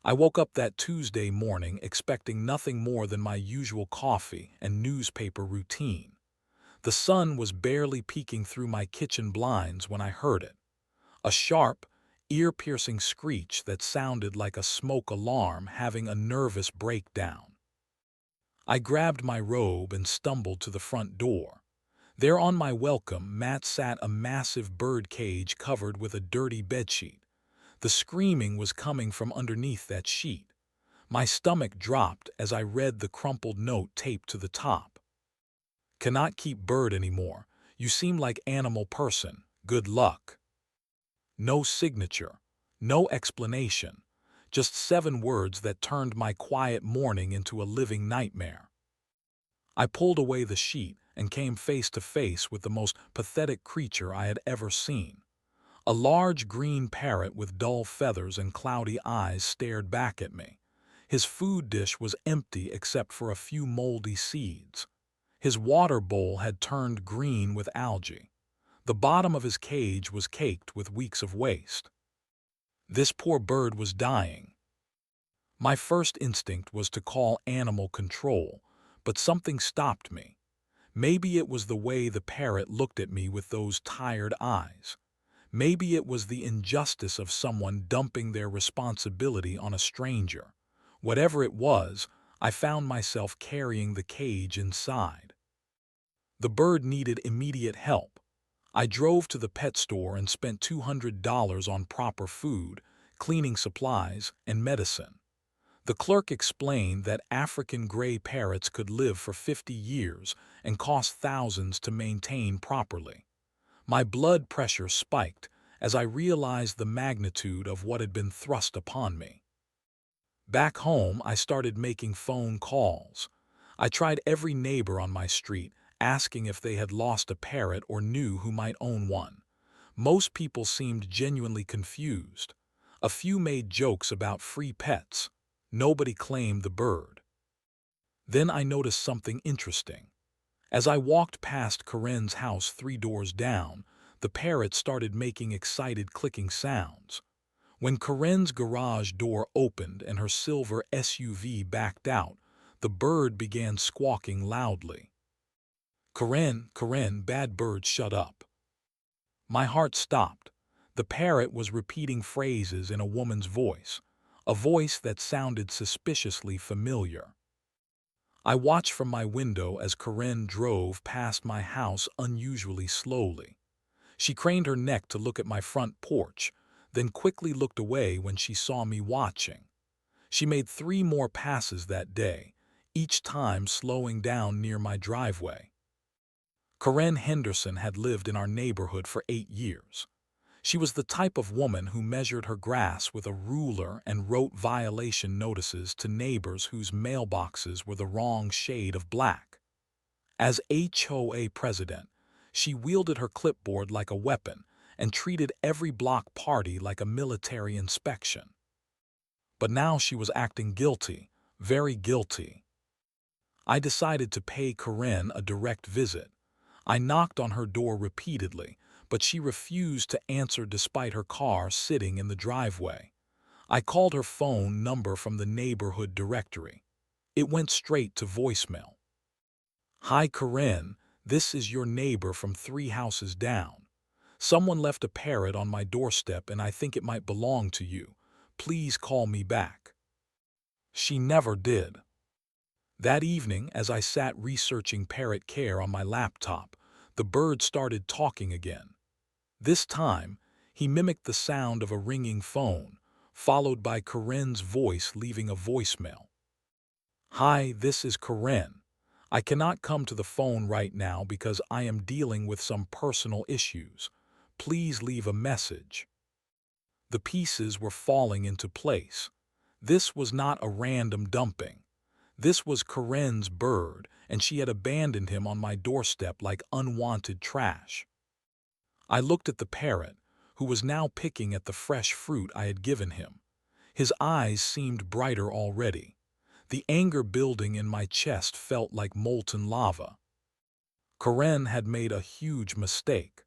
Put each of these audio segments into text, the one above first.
I woke up that Tuesday morning expecting nothing more than my usual coffee and newspaper routine. The sun was barely peeking through my kitchen blinds when I heard it. A sharp, ear-piercing screech that sounded like a smoke alarm having a nervous breakdown. I grabbed my robe and stumbled to the front door. There on my welcome mat sat a massive bird cage covered with a dirty bedsheet. The screaming was coming from underneath that sheet. My stomach dropped as I read the crumpled note taped to the top. Cannot keep bird anymore. You seem like animal person. Good luck. No signature. No explanation. Just 7 words that turned my quiet morning into a living nightmare. I pulled away the sheet and came face to face with the most pathetic creature I had ever seen. A large green parrot with dull feathers and cloudy eyes stared back at me. His food dish was empty except for a few moldy seeds. His water bowl had turned green with algae. The bottom of his cage was caked with weeks of waste. This poor bird was dying. My first instinct was to call animal control, but something stopped me. Maybe it was the way the parrot looked at me with those tired eyes. Maybe it was the injustice of someone dumping their responsibility on a stranger. Whatever it was, I found myself carrying the cage inside. The bird needed immediate help. I drove to the pet store and spent $200 on proper food, cleaning supplies, and medicine. The clerk explained that African gray parrots could live for 50 years and cost thousands to maintain properly. My blood pressure spiked as I realized the magnitude of what had been thrust upon me. Back home, I started making phone calls. I tried every neighbor on my street, asking if they had lost a parrot or knew who might own one. Most people seemed genuinely confused. A few made jokes about free pets. Nobody claimed the bird. Then I noticed something interesting. As I walked past Karen's house 3 doors down, the parrot started making excited clicking sounds. When Karen's garage door opened and her silver SUV backed out, the bird began squawking loudly. Karen, Karen, bad bird, shut up. My heart stopped. The parrot was repeating phrases in a woman's voice, a voice that sounded suspiciously familiar. I watched from my window as Karen drove past my house unusually slowly. She craned her neck to look at my front porch, then quickly looked away when she saw me watching. She made 3 more passes that day, each time slowing down near my driveway. Karen Henderson had lived in our neighborhood for 8 years. She was the type of woman who measured her grass with a ruler and wrote violation notices to neighbors whose mailboxes were the wrong shade of black. As HOA president, she wielded her clipboard like a weapon and treated every block party like a military inspection. But now she was acting guilty, very guilty. I decided to pay Karen a direct visit. I knocked on her door repeatedly, but she refused to answer despite her car sitting in the driveway. I called her phone number from the neighborhood directory. It went straight to voicemail. Hi Karen, this is your neighbor from 3 houses down. Someone left a parrot on my doorstep and I think it might belong to you. Please call me back. She never did. That evening, as I sat researching parrot care on my laptop, the bird started talking again. This time, he mimicked the sound of a ringing phone, followed by Karen's voice leaving a voicemail. Hi, this is Karen. I cannot come to the phone right now because I am dealing with some personal issues. Please leave a message. The pieces were falling into place. This was not a random dumping. This was Karen's bird, and she had abandoned him on my doorstep like unwanted trash. I looked at the parrot, who was now picking at the fresh fruit I had given him. His eyes seemed brighter already. The anger building in my chest felt like molten lava. Karen had made a huge mistake.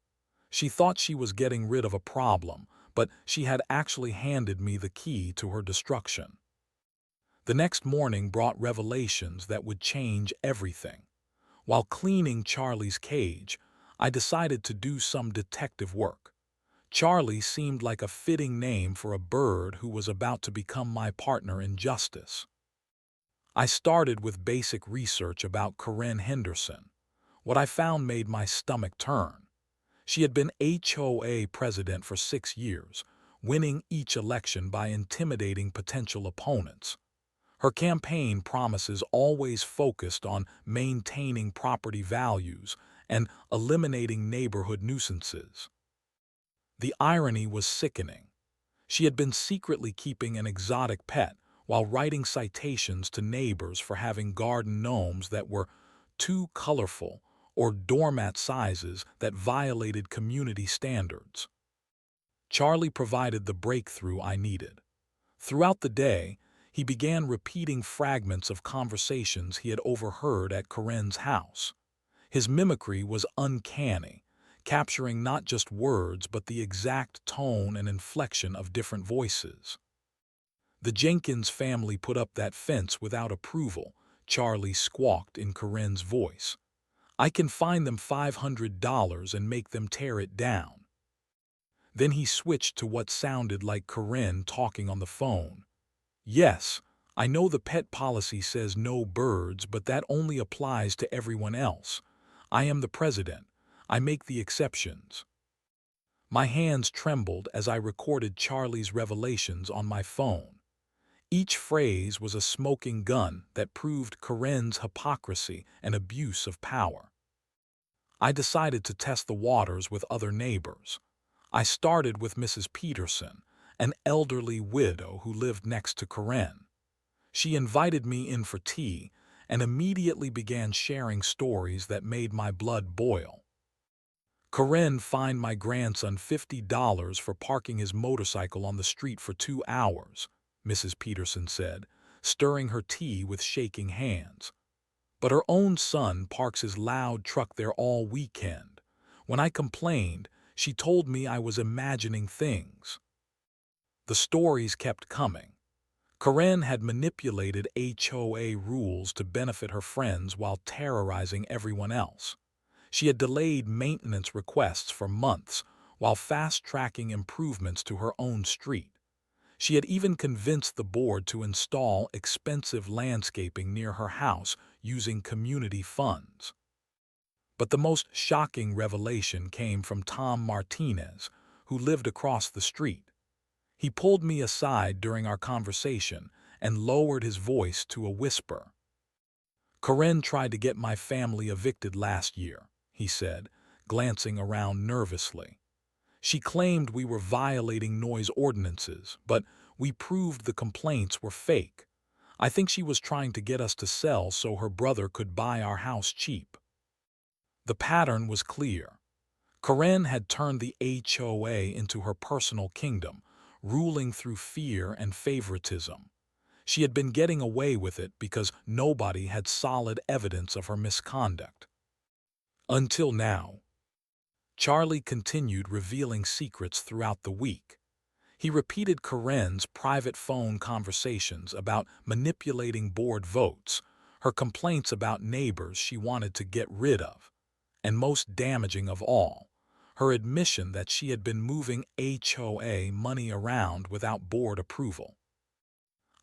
She thought she was getting rid of a problem, but she had actually handed me the key to her destruction. The next morning brought revelations that would change everything. While cleaning Charlie's cage, I decided to do some detective work. Charlie seemed like a fitting name for a bird who was about to become my partner in justice. I started with basic research about Karen Henderson. What I found made my stomach turn. She had been HOA president for 6 years, winning each election by intimidating potential opponents. Her campaign promises always focused on maintaining property values and eliminating neighborhood nuisances. The irony was sickening. She had been secretly keeping an exotic pet while writing citations to neighbors for having garden gnomes that were too colorful or doormat sizes that violated community standards. Charlie provided the breakthrough I needed. Throughout the day, he began repeating fragments of conversations he had overheard at Karen's house. His mimicry was uncanny, capturing not just words but the exact tone and inflection of different voices. "The Jenkins family put up that fence without approval," Charlie squawked in Karen's voice. "I can fine them $500 and make them tear it down." Then he switched to what sounded like Karen talking on the phone. "Yes, I know the pet policy says no birds, but that only applies to everyone else. I am the president. I make the exceptions." My hands trembled as I recorded Charlie's revelations on my phone. Each phrase was a smoking gun that proved Karen's hypocrisy and abuse of power. I decided to test the waters with other neighbors. I started with Mrs. Peterson, an elderly widow who lived next to Karen. She invited me in for tea and immediately began sharing stories that made my blood boil. "Karen fined my grandson $50 for parking his motorcycle on the street for 2 hours," Mrs. Peterson said, stirring her tea with shaking hands. "But her own son parks his loud truck there all weekend. When I complained, she told me I was imagining things." The stories kept coming. Karen had manipulated HOA rules to benefit her friends while terrorizing everyone else. She had delayed maintenance requests for months while fast-tracking improvements to her own street. She had even convinced the board to install expensive landscaping near her house using community funds. But the most shocking revelation came from Tom Martinez, who lived across the street. He pulled me aside during our conversation and lowered his voice to a whisper. "Karen tried to get my family evicted last year," he said, glancing around nervously. "She claimed we were violating noise ordinances, but we proved the complaints were fake. I think she was trying to get us to sell so her brother could buy our house cheap." The pattern was clear. Karen had turned the HOA into her personal kingdom, ruling through fear and favoritism. She had been getting away with it because nobody had solid evidence of her misconduct. Until now. Charlie continued revealing secrets throughout the week. He repeated Karen's private phone conversations about manipulating board votes, her complaints about neighbors she wanted to get rid of, and most damaging of all, her admission that she had been moving HOA money around without board approval.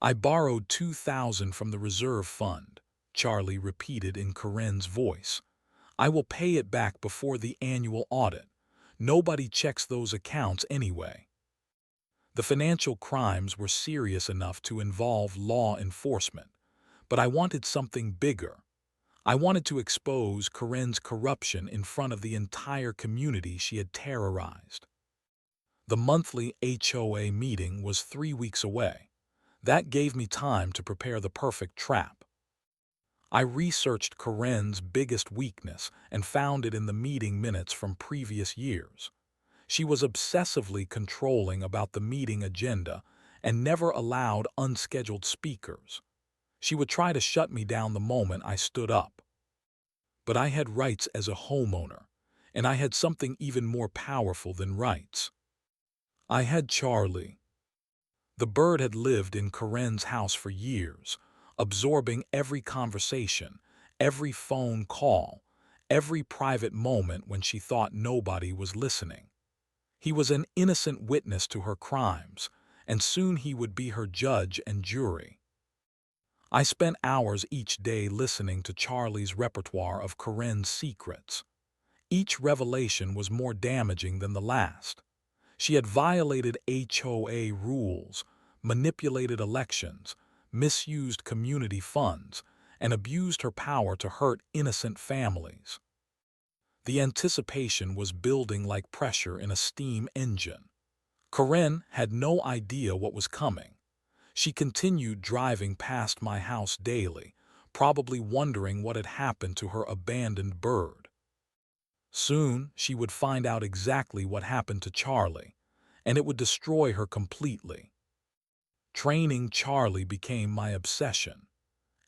"I borrowed $2,000 from the reserve fund," Charlie repeated in Karen's voice. "I will pay it back before the annual audit. Nobody checks those accounts anyway." The financial crimes were serious enough to involve law enforcement, but I wanted something bigger. I wanted to expose Karen's corruption in front of the entire community she had terrorized. The monthly HOA meeting was 3 weeks away. That gave me time to prepare the perfect trap. I researched Karen's biggest weakness and found it in the meeting minutes from previous years. She was obsessively controlling about the meeting agenda and never allowed unscheduled speakers. She would try to shut me down the moment I stood up. But I had rights as a homeowner, and I had something even more powerful than rights. I had Charlie. The bird had lived in Karen's house for years, absorbing every conversation, every phone call, every private moment when she thought nobody was listening. He was an innocent witness to her crimes, and soon he would be her judge and jury. I spent hours each day listening to Charlie's repertoire of Karen's secrets. Each revelation was more damaging than the last. She had violated HOA rules, manipulated elections, misused community funds, and abused her power to hurt innocent families. The anticipation was building like pressure in a steam engine. Karen had no idea what was coming. She continued driving past my house daily, probably wondering what had happened to her abandoned bird. Soon, she would find out exactly what happened to Charlie, and it would destroy her completely. Training Charlie became my obsession.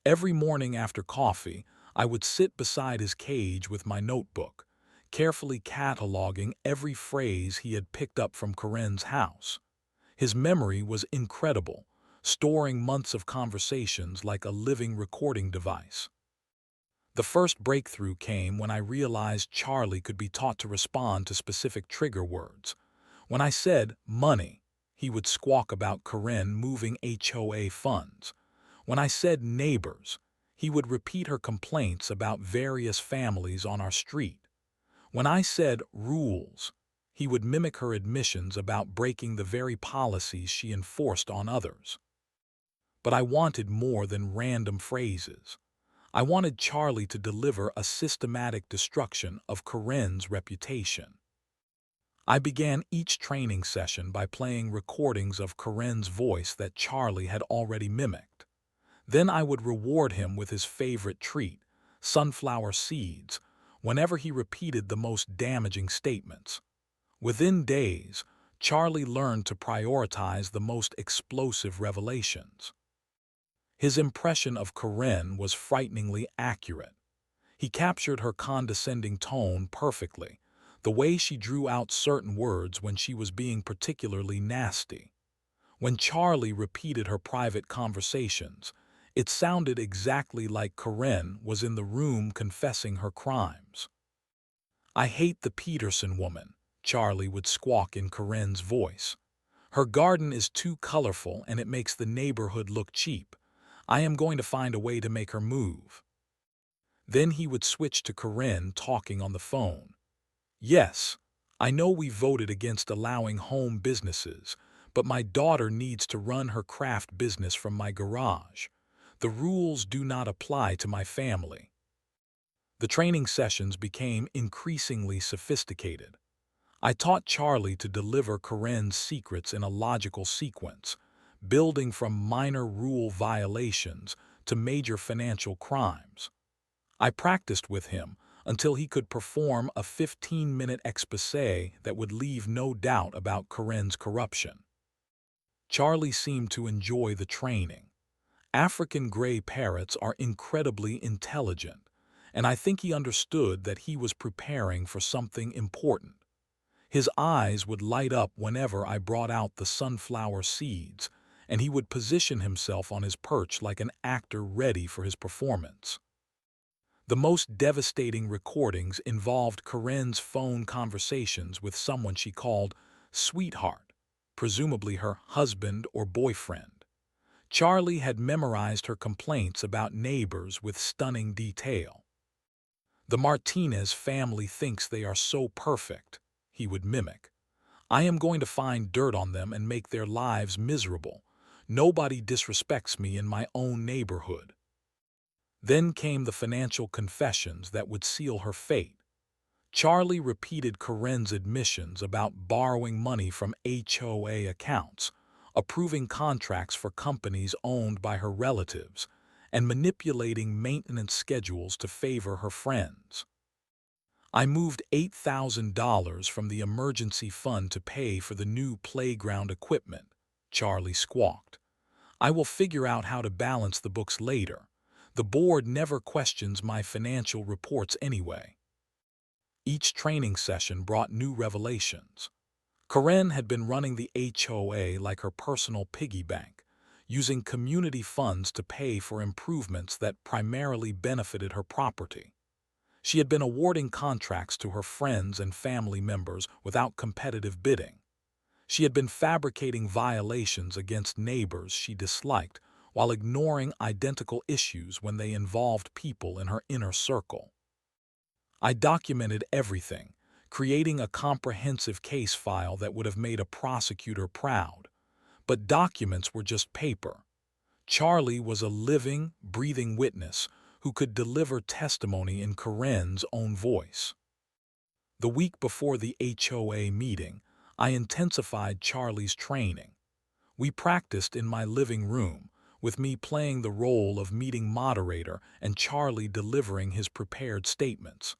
Every morning after coffee, I would sit beside his cage with my notebook, carefully cataloging every phrase he had picked up from Karen's house. His memory was incredible, storing months of conversations like a living recording device. The first breakthrough came when I realized Charlie could be taught to respond to specific trigger words. When I said money, he would squawk about Karen moving HOA funds. When I said neighbors, he would repeat her complaints about various families on our street. When I said rules, he would mimic her admissions about breaking the very policies she enforced on others. But I wanted more than random phrases. I wanted Charlie to deliver a systematic destruction of Karen's reputation. I began each training session by playing recordings of Karen's voice that Charlie had already mimicked. Then I would reward him with his favorite treat, sunflower seeds, whenever he repeated the most damaging statements. Within days, Charlie learned to prioritize the most explosive revelations. His impression of Karen was frighteningly accurate. He captured her condescending tone perfectly, the way she drew out certain words when she was being particularly nasty. When Charlie repeated her private conversations, it sounded exactly like Karen was in the room confessing her crimes. "I hate the Peterson woman," Charlie would squawk in Karen's voice. "Her garden is too colorful and it makes the neighborhood look cheap. I am going to find a way to make her move." Then he would switch to Karen talking on the phone. "Yes, I know we voted against allowing home businesses, but my daughter needs to run her craft business from my garage. The rules do not apply to my family." The training sessions became increasingly sophisticated. I taught Charlie to deliver Karen's secrets in a logical sequence, building from minor rule violations to major financial crimes. I practiced with him until he could perform a 15-minute exposé that would leave no doubt about Karen's corruption. Charlie seemed to enjoy the training. African gray parrots are incredibly intelligent, and I think he understood that he was preparing for something important. His eyes would light up whenever I brought out the sunflower seeds, and he would position himself on his perch like an actor ready for his performance. The most devastating recordings involved Karen's phone conversations with someone she called sweetheart, presumably her husband or boyfriend. Charlie had memorized her complaints about neighbors with stunning detail. "The Martinez family thinks they are so perfect," he would mimic. "I am going to find dirt on them and make their lives miserable. Nobody disrespects me in my own neighborhood." Then came the financial confessions that would seal her fate. Charlie repeated Karen's admissions about borrowing money from HOA accounts, approving contracts for companies owned by her relatives, and manipulating maintenance schedules to favor her friends. "I moved $8,000 from the emergency fund to pay for the new playground equipment," Charlie squawked. "I will figure out how to balance the books later. The board never questions my financial reports anyway." Each training session brought new revelations. Karen had been running the HOA like her personal piggy bank, using community funds to pay for improvements that primarily benefited her property. She had been awarding contracts to her friends and family members without competitive bidding. She had been fabricating violations against neighbors she disliked while ignoring identical issues when they involved people in her inner circle. I documented everything, creating a comprehensive case file that would have made a prosecutor proud. But documents were just paper. Charlie was a living, breathing witness who could deliver testimony in Karen's own voice. The week before the HOA meeting, I intensified Charlie's training. We practiced in my living room, with me playing the role of meeting moderator and Charlie delivering his prepared statements.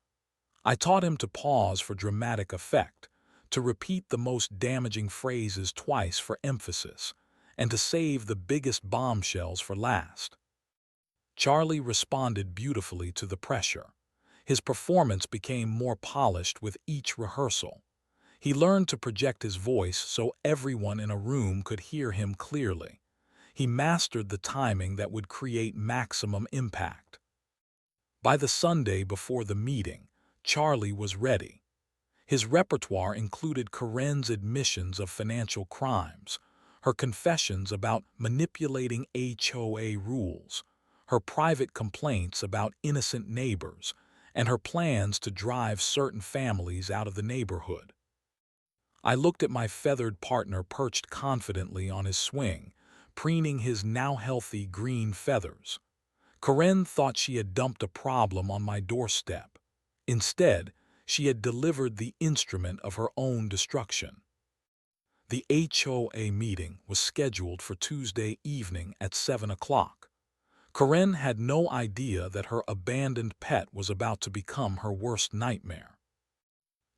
I taught him to pause for dramatic effect, to repeat the most damaging phrases twice for emphasis, and to save the biggest bombshells for last. Charlie responded beautifully to the pressure. His performance became more polished with each rehearsal. He learned to project his voice so everyone in a room could hear him clearly. He mastered the timing that would create maximum impact. By the Sunday before the meeting, Charlie was ready. His repertoire included Karen's admissions of financial crimes, her confessions about manipulating HOA rules, her private complaints about innocent neighbors, and her plans to drive certain families out of the neighborhood. I looked at my feathered partner perched confidently on his swing, preening his now healthy green feathers. Karen thought she had dumped a problem on my doorstep. Instead, she had delivered the instrument of her own destruction. The HOA meeting was scheduled for Tuesday evening at 7 o'clock. Karen had no idea that her abandoned pet was about to become her worst nightmare.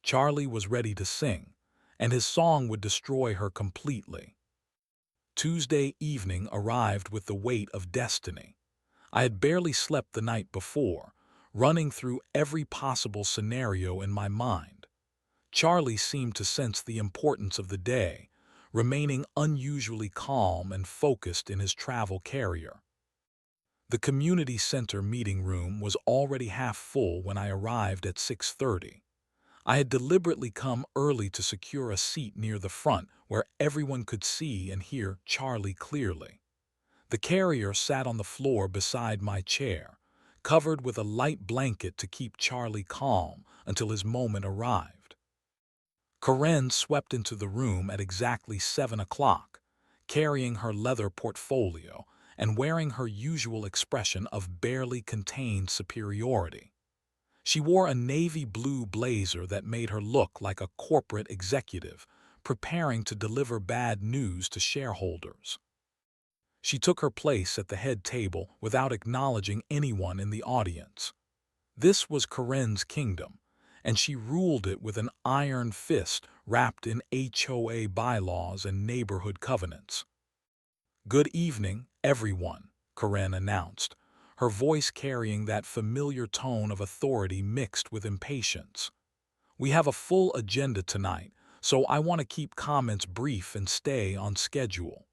Charlie was ready to sing, and his song would destroy her completely. Tuesday evening arrived with the weight of destiny. I had barely slept the night before, running through every possible scenario in my mind. Charlie seemed to sense the importance of the day, remaining unusually calm and focused in his travel carrier. The community center meeting room was already half full when I arrived at 6:30. I had deliberately come early to secure a seat near the front where everyone could see and hear Charlie clearly. The carrier sat on the floor beside my chair, covered with a light blanket to keep Charlie calm until his moment arrived. Karen swept into the room at exactly 7 o'clock, carrying her leather portfolio and wearing her usual expression of barely contained superiority. She wore a navy blue blazer that made her look like a corporate executive, preparing to deliver bad news to shareholders. She took her place at the head table without acknowledging anyone in the audience. This was Karen's kingdom, and she ruled it with an iron fist wrapped in HOA bylaws and neighborhood covenants. "Good evening, everyone," Karen announced, her voice carrying that familiar tone of authority mixed with impatience. "We have a full agenda tonight, so I want to keep comments brief and stay on schedule."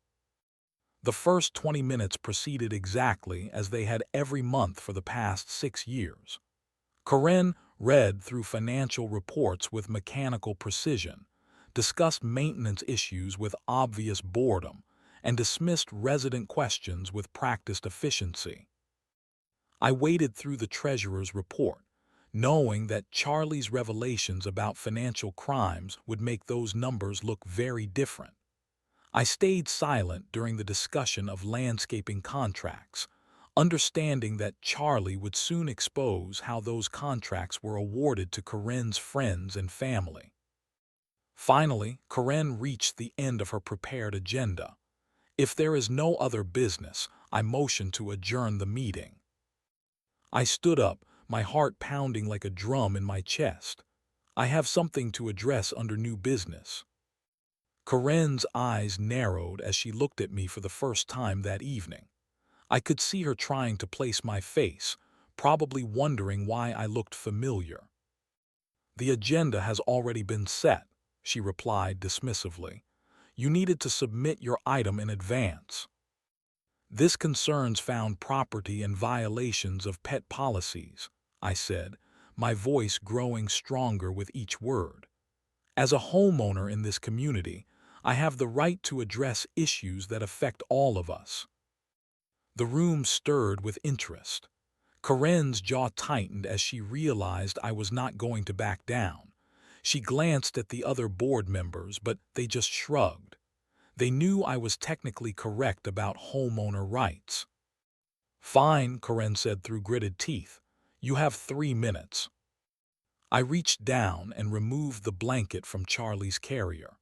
The first 20 minutes proceeded exactly as they had every month for the past 6 years. Karen read through financial reports with mechanical precision, discussed maintenance issues with obvious boredom, and dismissed resident questions with practiced efficiency. I waded through the treasurer's report, knowing that Charlie's revelations about financial crimes would make those numbers look very different. I stayed silent during the discussion of landscaping contracts, understanding that Charlie would soon expose how those contracts were awarded to Karen's friends and family. Finally, Karen reached the end of her prepared agenda. "If there is no other business, I motion to adjourn the meeting." I stood up, my heart pounding like a drum in my chest. "I have something to address under new business." Karen's eyes narrowed as she looked at me for the first time that evening. I could see her trying to place my face, probably wondering why I looked familiar. "The agenda has already been set," she replied dismissively. You needed to submit your item in advance. This concerns found property and violations of pet policies, I said, my voice growing stronger with each word. As a homeowner in this community, I have the right to address issues that affect all of us. The room stirred with interest. Karen's jaw tightened as she realized I was not going to back down. She glanced at the other board members, but they just shrugged. They knew I was technically correct about homeowner rights. Fine, Karen said through gritted teeth. You have 3 minutes. I reached down and removed the blanket from Charlie's carrier.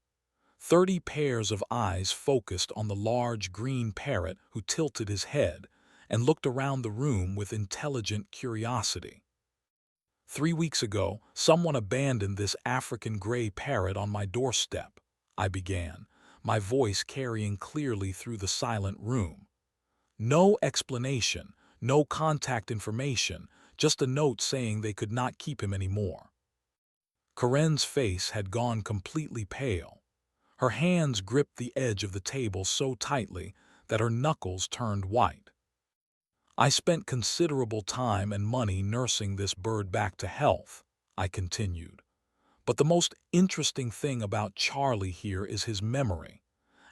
30 pairs of eyes focused on the large green parrot who tilted his head and looked around the room with intelligent curiosity. 3 weeks ago, someone abandoned this African gray parrot on my doorstep, I began, my voice carrying clearly through the silent room. No explanation, no contact information, just a note saying they could not keep him anymore. Karen's face had gone completely pale. Her hands gripped the edge of the table so tightly that her knuckles turned white. I spent considerable time and money nursing this bird back to health, I continued. But the most interesting thing about Charlie here is his memory.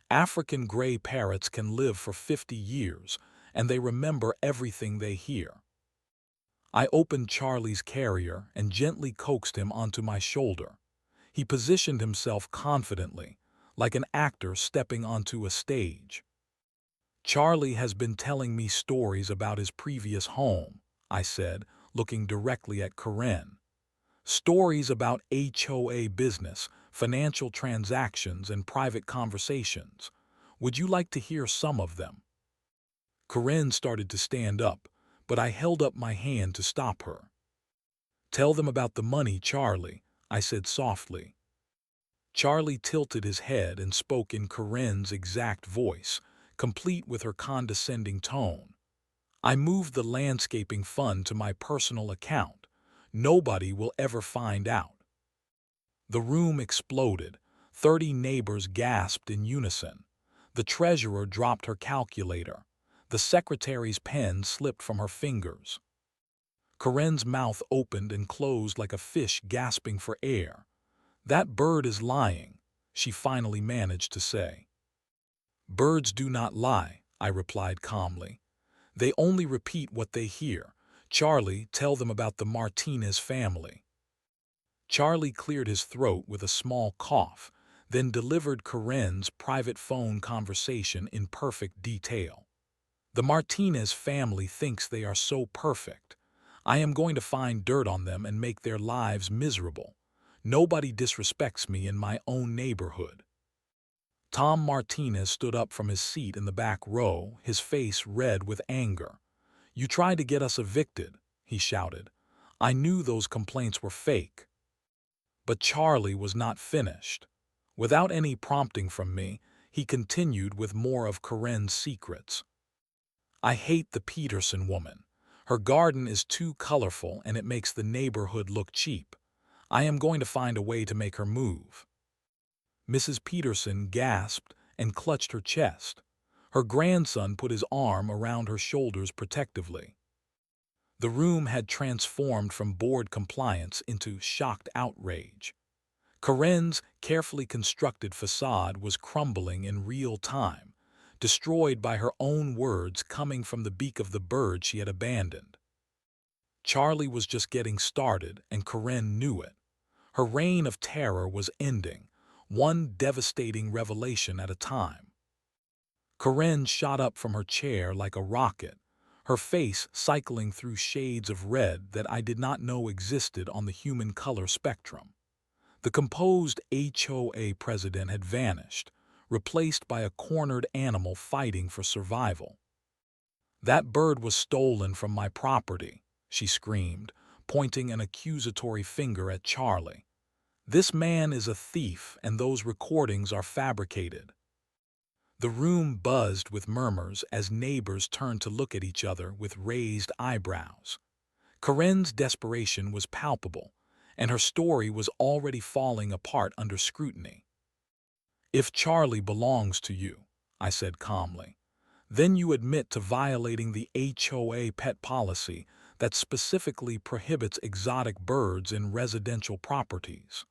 African gray parrots can live for 50 years, and they remember everything they hear. I opened Charlie's carrier and gently coaxed him onto my shoulder. He positioned himself confidently, like an actor stepping onto a stage. Charlie has been telling me stories about his previous home, I said, looking directly at Karen. Stories about HOA business, financial transactions, and private conversations. Would you like to hear some of them? Karen started to stand up, but I held up my hand to stop her. Tell them about the money, Charlie, I said softly. Charlie tilted his head and spoke in Karen's exact voice, complete with her condescending tone. I moved the landscaping fund to my personal account. Nobody will ever find out. The room exploded. 30 neighbors gasped in unison. The treasurer dropped her calculator. The secretary's pen slipped from her fingers. Karen's mouth opened and closed like a fish gasping for air. That bird is lying, she finally managed to say. Birds do not lie, I replied calmly. They only repeat what they hear. Charlie, tell them about the Martinez family. Charlie cleared his throat with a small cough, then delivered Karen's private phone conversation in perfect detail. The Martinez family thinks they are so perfect. I am going to find dirt on them and make their lives miserable. Nobody disrespects me in my own neighborhood. Tom Martinez stood up from his seat in the back row, his face red with anger. You tried to get us evicted, he shouted. I knew those complaints were fake. But Charlie was not finished. Without any prompting from me, he continued with more of Karen's secrets. I hate the Peterson woman. Her garden is too colorful and it makes the neighborhood look cheap. I am going to find a way to make her move. Mrs. Peterson gasped and clutched her chest. Her grandson put his arm around her shoulders protectively. The room had transformed from bored compliance into shocked outrage. Karen's carefully constructed facade was crumbling in real time, destroyed by her own words coming from the beak of the bird she had abandoned. Charlie was just getting started, and Karen knew it. Her reign of terror was ending, one devastating revelation at a time. Karen shot up from her chair like a rocket, her face cycling through shades of red that I did not know existed on the human color spectrum. The composed HOA president had vanished, replaced by a cornered animal fighting for survival. That bird was stolen from my property, she screamed, pointing an accusatory finger at Charlie. This man is a thief and those recordings are fabricated. The room buzzed with murmurs as neighbors turned to look at each other with raised eyebrows. Karen's desperation was palpable, and her story was already falling apart under scrutiny. "If Charlie belongs to you," I said calmly, "then you admit to violating the HOA pet policy that specifically prohibits exotic birds in residential properties."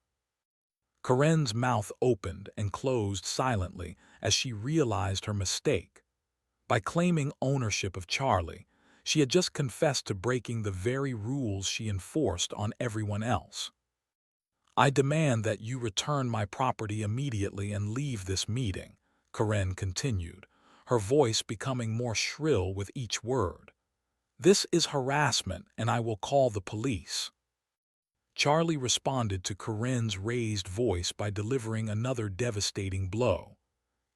Karen's mouth opened and closed silently as she realized her mistake. By claiming ownership of Charlie, she had just confessed to breaking the very rules she enforced on everyone else. "I demand that you return my property immediately and leave this meeting," Karen continued, her voice becoming more shrill with each word. "This is harassment, and I will call the police." Charlie responded to Karen's raised voice by delivering another devastating blow.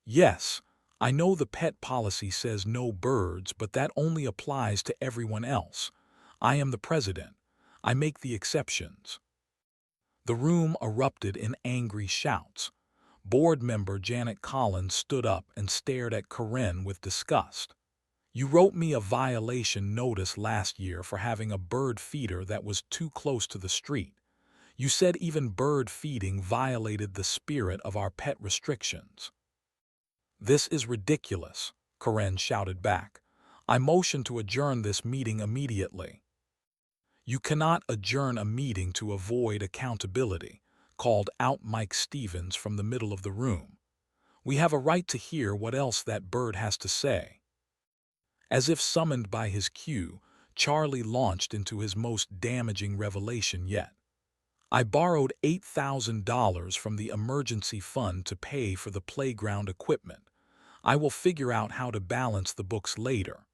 "Yes, I know the pet policy says no birds, but that only applies to everyone else. I am the president. I make the exceptions." The room erupted in angry shouts. Board member Janet Collins stood up and stared at Karen with disgust. "You wrote me a violation notice last year for having a bird feeder that was too close to the street. You said even bird feeding violated the spirit of our pet restrictions." "This is ridiculous," Karen shouted back. "I motion to adjourn this meeting immediately." "You cannot adjourn a meeting to avoid accountability," called out Mike Stevens from the middle of the room. "We have a right to hear what else that bird has to say." As if summoned by his cue, Charlie launched into his most damaging revelation yet. "I borrowed $8,000 from the emergency fund to pay for the playground equipment. I will figure out how to balance the books later.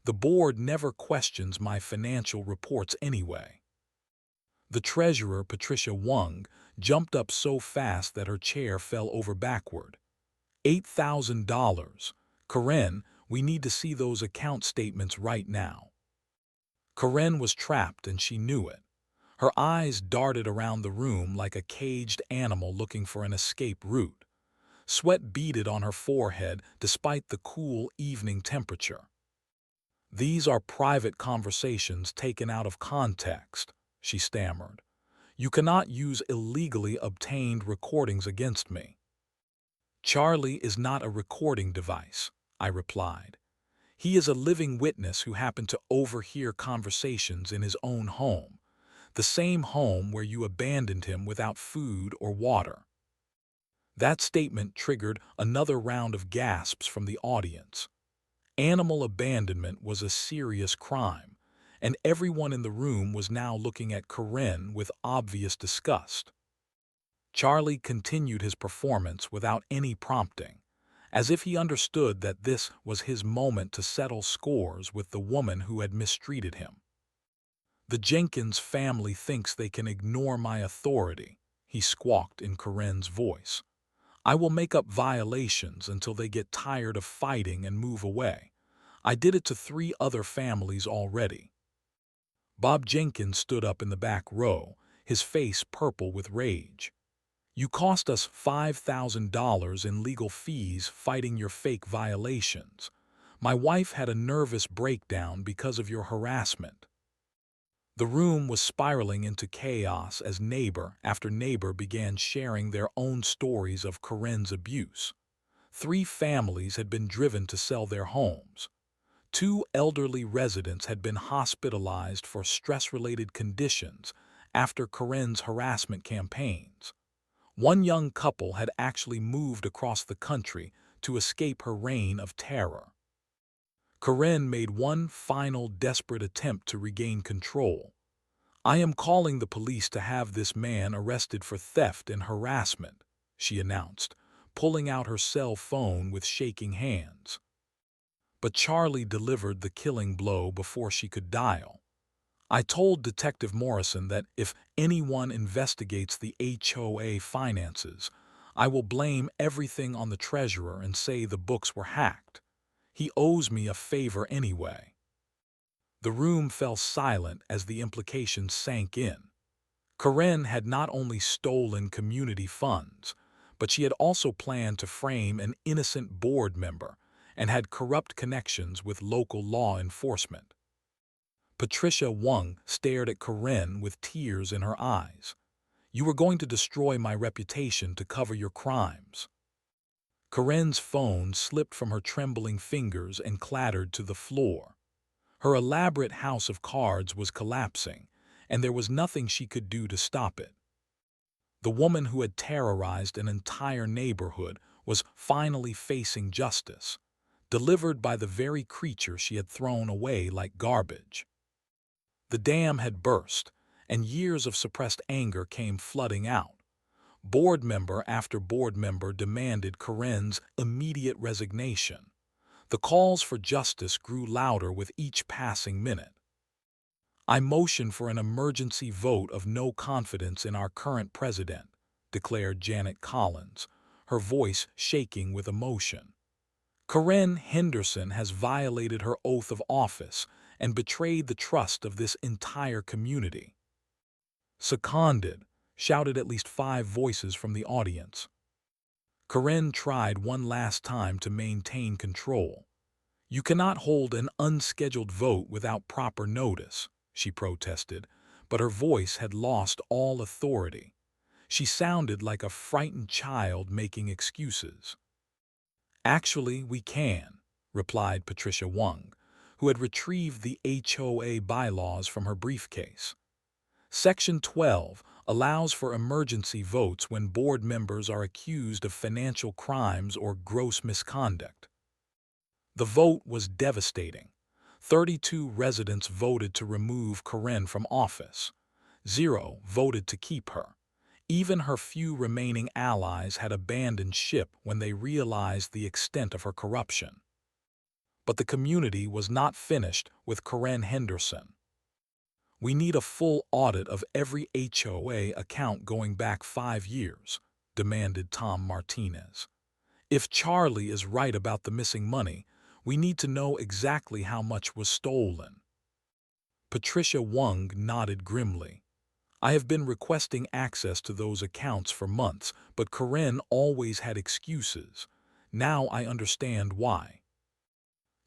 The board never questions my financial reports anyway." The treasurer, Patricia Wong, jumped up so fast that her chair fell over backward. $8,000. Karen, we need to see those account statements right now." Karen was trapped and she knew it. Her eyes darted around the room like a caged animal looking for an escape route. Sweat beaded on her forehead despite the cool evening temperature. "These are private conversations taken out of context," she stammered. "You cannot use illegally obtained recordings against me." "Charlie is not a recording device," I replied. "He is a living witness who happened to overhear conversations in his own home, the same home where you abandoned him without food or water." That statement triggered another round of gasps from the audience. Animal abandonment was a serious crime, and everyone in the room was now looking at Karen with obvious disgust. Charlie continued his performance without any prompting, as if he understood that this was his moment to settle scores with the woman who had mistreated him. "The Jenkins family thinks they can ignore my authority," he squawked in Karen's voice. "I will make up violations until they get tired of fighting and move away. I did it to 3 other families already." Bob Jenkins stood up in the back row, his face purple with rage. "You cost us $5,000 in legal fees fighting your fake violations. My wife had a nervous breakdown because of your harassment." The room was spiraling into chaos as neighbor after neighbor began sharing their own stories of Karen's abuse. 3 families had been driven to sell their homes. 2 elderly residents had been hospitalized for stress-related conditions after Karen's harassment campaigns. 1 young couple had actually moved across the country to escape her reign of terror. Karen made one final desperate attempt to regain control. "I am calling the police to have this man arrested for theft and harassment," she announced, pulling out her cell phone with shaking hands. But Charlie delivered the killing blow before she could dial. "I told Detective Morrison that if anyone investigates the HOA finances, I will blame everything on the treasurer and say the books were hacked. He owes me a favor anyway." The room fell silent as the implications sank in. Karen had not only stolen community funds, but she had also planned to frame an innocent board member and had corrupt connections with local law enforcement. Patricia Wong stared at Karen with tears in her eyes. You were going to destroy my reputation to cover your crimes. Karen's phone slipped from her trembling fingers and clattered to the floor. Her elaborate house of cards was collapsing, and there was nothing she could do to stop it. The woman who had terrorized an entire neighborhood was finally facing justice, delivered by the very creature she had thrown away like garbage. The dam had burst, and years of suppressed anger came flooding out. Board member after board member demanded Karen's immediate resignation. The calls for justice grew louder with each passing minute. I motion for an emergency vote of no confidence in our current president, declared Janet Collins, her voice shaking with emotion. Karen Henderson has violated her oath of office and betrayed the trust of this entire community. Seconded, shouted at least 5 voices from the audience. Karen tried one last time to maintain control. You cannot hold an unscheduled vote without proper notice, she protested, but her voice had lost all authority. She sounded like a frightened child making excuses. Actually, we can, replied Patricia Wong, who had retrieved the HOA bylaws from her briefcase. Section 12 allows for emergency votes when board members are accused of financial crimes or gross misconduct. The vote was devastating. 32 residents voted to remove Karen from office. 0 voted to keep her. Even her few remaining allies had abandoned ship when they realized the extent of her corruption. But the community was not finished with Karen Henderson. We need a full audit of every HOA account going back 5 years, demanded Tom Martinez. If Charlie is right about the missing money, we need to know exactly how much was stolen. Patricia Wong nodded grimly. I have been requesting access to those accounts for months, but Karen always had excuses. Now I understand why.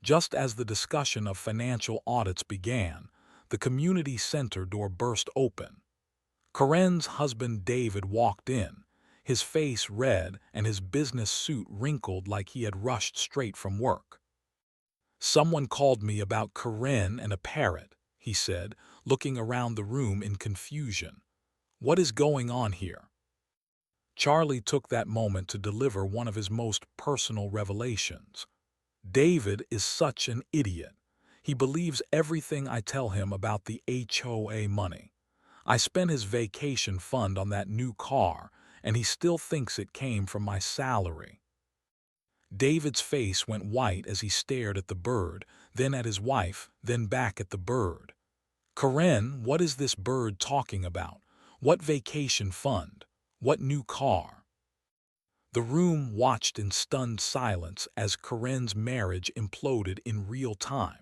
Just as the discussion of financial audits began, the community center door burst open. Karen's husband David walked in, his face red and his business suit wrinkled like he had rushed straight from work. Someone called me about Karen and a parrot, he said, looking around the room in confusion. What is going on here? Charlie took that moment to deliver one of his most personal revelations. David is such an idiot. He believes everything I tell him about the HOA money. I spent his vacation fund on that new car, and he still thinks it came from my salary. David's face went white as he stared at the bird, then at his wife, then back at the bird. Karen, what is this bird talking about? What vacation fund? What new car? The room watched in stunned silence as Karen's marriage imploded in real time.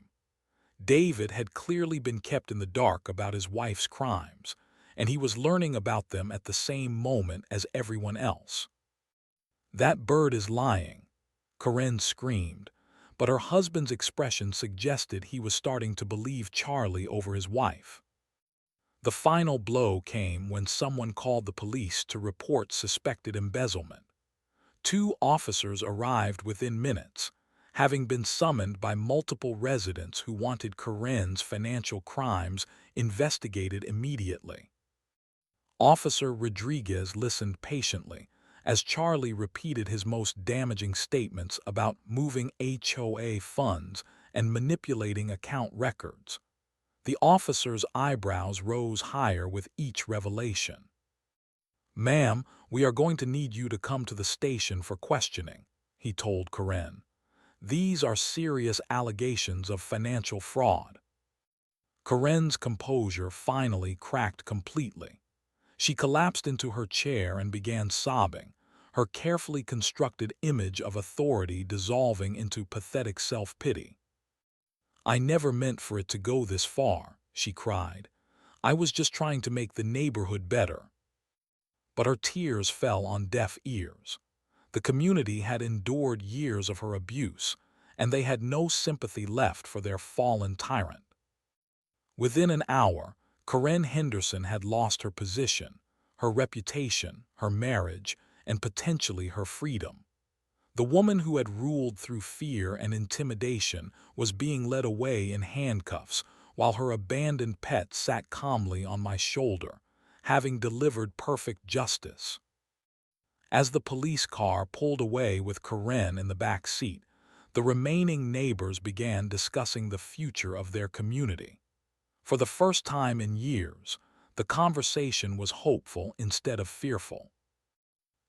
David had clearly been kept in the dark about his wife's crimes, and he was learning about them at the same moment as everyone else. That bird is lying, Karen screamed, but her husband's expression suggested he was starting to believe Charlie over his wife. The final blow came when someone called the police to report suspected embezzlement. 2 officers arrived within minutes, having been summoned by multiple residents who wanted Karen's financial crimes investigated immediately. Officer Rodriguez listened patiently as Charlie repeated his most damaging statements about moving HOA funds and manipulating account records. The officer's eyebrows rose higher with each revelation. "Ma'am, we are going to need you to come to the station for questioning," he told Karen. "These are serious allegations of financial fraud." Karen's composure finally cracked completely. She collapsed into her chair and began sobbing, her carefully constructed image of authority dissolving into pathetic self-pity. "I never meant for it to go this far," she cried. "I was just trying to make the neighborhood better." But her tears fell on deaf ears. The community had endured years of her abuse, and they had no sympathy left for their fallen tyrant. Within an hour, Karen Henderson had lost her position, her reputation, her marriage, and potentially her freedom. The woman who had ruled through fear and intimidation was being led away in handcuffs while her abandoned pet sat calmly on my shoulder, having delivered perfect justice. As the police car pulled away with Karen in the back seat, the remaining neighbors began discussing the future of their community. For the first time in years, the conversation was hopeful instead of fearful.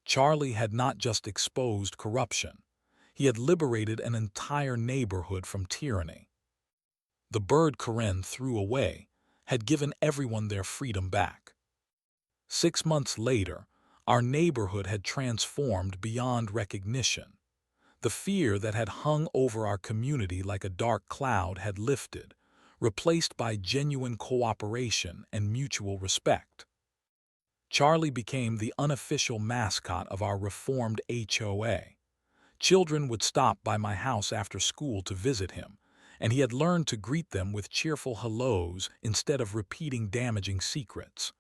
Charlie had not just exposed corruption, he had liberated an entire neighborhood from tyranny. The bird Karen threw away had given everyone their freedom back. 6 months later, our neighborhood had transformed beyond recognition. The fear that had hung over our community like a dark cloud had lifted, replaced by genuine cooperation and mutual respect. Charlie became the unofficial mascot of our reformed HOA. Children would stop by my house after school to visit him, and he had learned to greet them with cheerful hellos instead of repeating damaging secrets.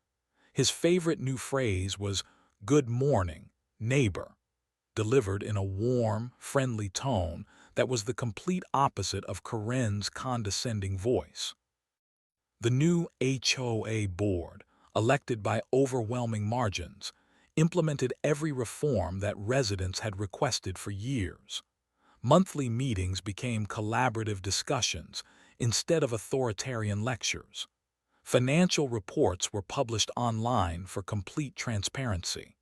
His favorite new phrase was, "Good morning, neighbor," delivered in a warm, friendly tone that was the complete opposite of Karen's condescending voice. The new HOA board, elected by overwhelming margins, implemented every reform that residents had requested for years. Monthly meetings became collaborative discussions instead of authoritarian lectures. Financial reports were published online for complete transparency.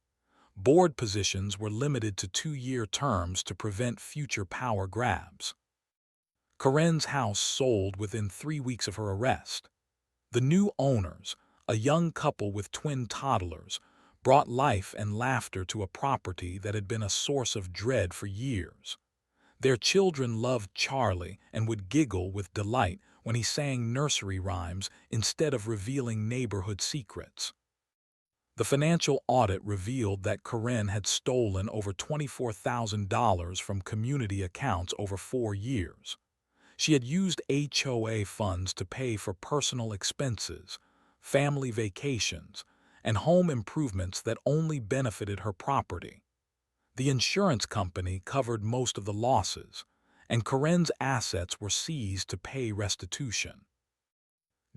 Board positions were limited to 2-year terms to prevent future power grabs. Karen's house sold within 3 weeks of her arrest. The new owners, a young couple with twin toddlers, brought life and laughter to a property that had been a source of dread for years. Their children loved Charlie and would giggle with delight when he sang nursery rhymes instead of revealing neighborhood secrets. The financial audit revealed that Karen had stolen over $24,000 from community accounts over 4 years. She had used HOA funds to pay for personal expenses, family vacations, and home improvements that only benefited her property. The insurance company covered most of the losses, and Karen's assets were seized to pay restitution.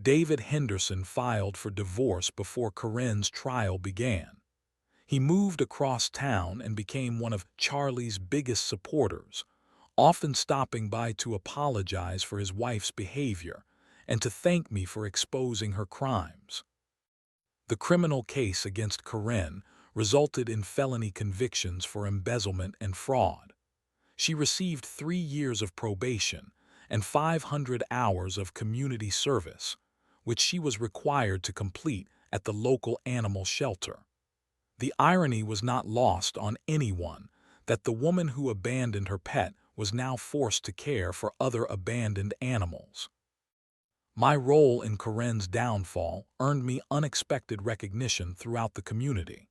David Henderson filed for divorce before Karen's trial began. He moved across town and became one of Charlie's biggest supporters, often stopping by to apologize for his wife's behavior and to thank me for exposing her crimes. The criminal case against Karen resulted in felony convictions for embezzlement and fraud. She received 3 years of probation and 500 hours of community service, which she was required to complete at the local animal shelter. The irony was not lost on anyone that the woman who abandoned her pet was now forced to care for other abandoned animals. My role in Karen's downfall earned me unexpected recognition throughout the community.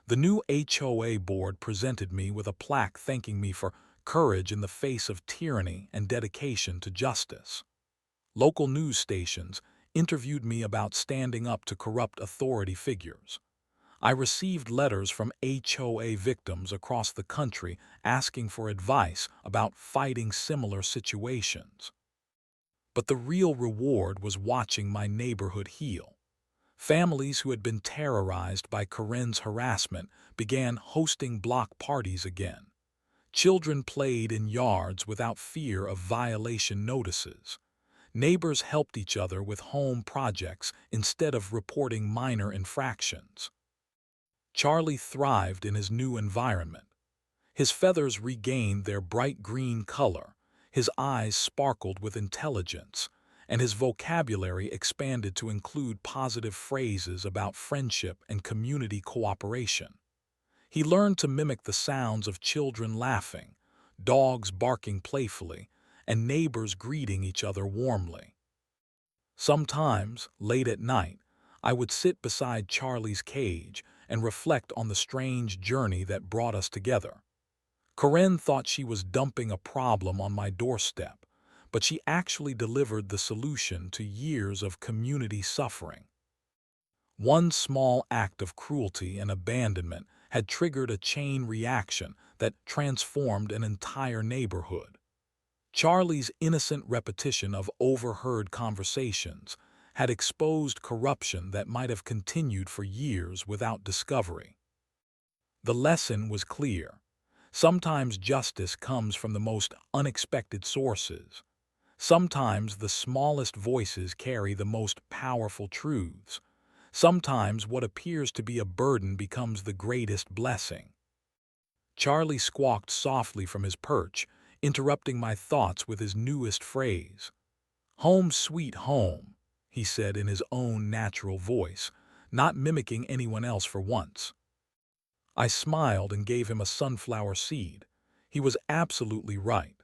The new HOA board presented me with a plaque thanking me for courage in the face of tyranny and dedication to justice. Local news stations interviewed me about standing up to corrupt authority figures. I received letters from HOA victims across the country asking for advice about fighting similar situations. But the real reward was watching my neighborhood heal. Families who had been terrorized by Karen's harassment began hosting block parties again. Children played in yards without fear of violation notices. Neighbors helped each other with home projects instead of reporting minor infractions. Charlie thrived in his new environment. His feathers regained their bright green color, his eyes sparkled with intelligence, and his vocabulary expanded to include positive phrases about friendship and community cooperation. He learned to mimic the sounds of children laughing, dogs barking playfully, and neighbors greeting each other warmly. Sometimes, late at night, I would sit beside Charlie's cage and reflect on the strange journey that brought us together. Karen thought she was dumping a problem on my doorstep, but she actually delivered the solution to years of community suffering. One small act of cruelty and abandonment had triggered a chain reaction that transformed an entire neighborhood. Charlie's innocent repetition of overheard conversations had exposed corruption that might have continued for years without discovery. The lesson was clear. Sometimes justice comes from the most unexpected sources. Sometimes the smallest voices carry the most powerful truths. Sometimes what appears to be a burden becomes the greatest blessing. Charlie squawked softly from his perch, interrupting my thoughts with his newest phrase. "Home sweet home," he said in his own natural voice, not mimicking anyone else for once. I smiled and gave him a sunflower seed. He was absolutely right.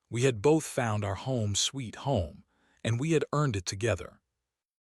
We had both found our home sweet home, and we had earned it together.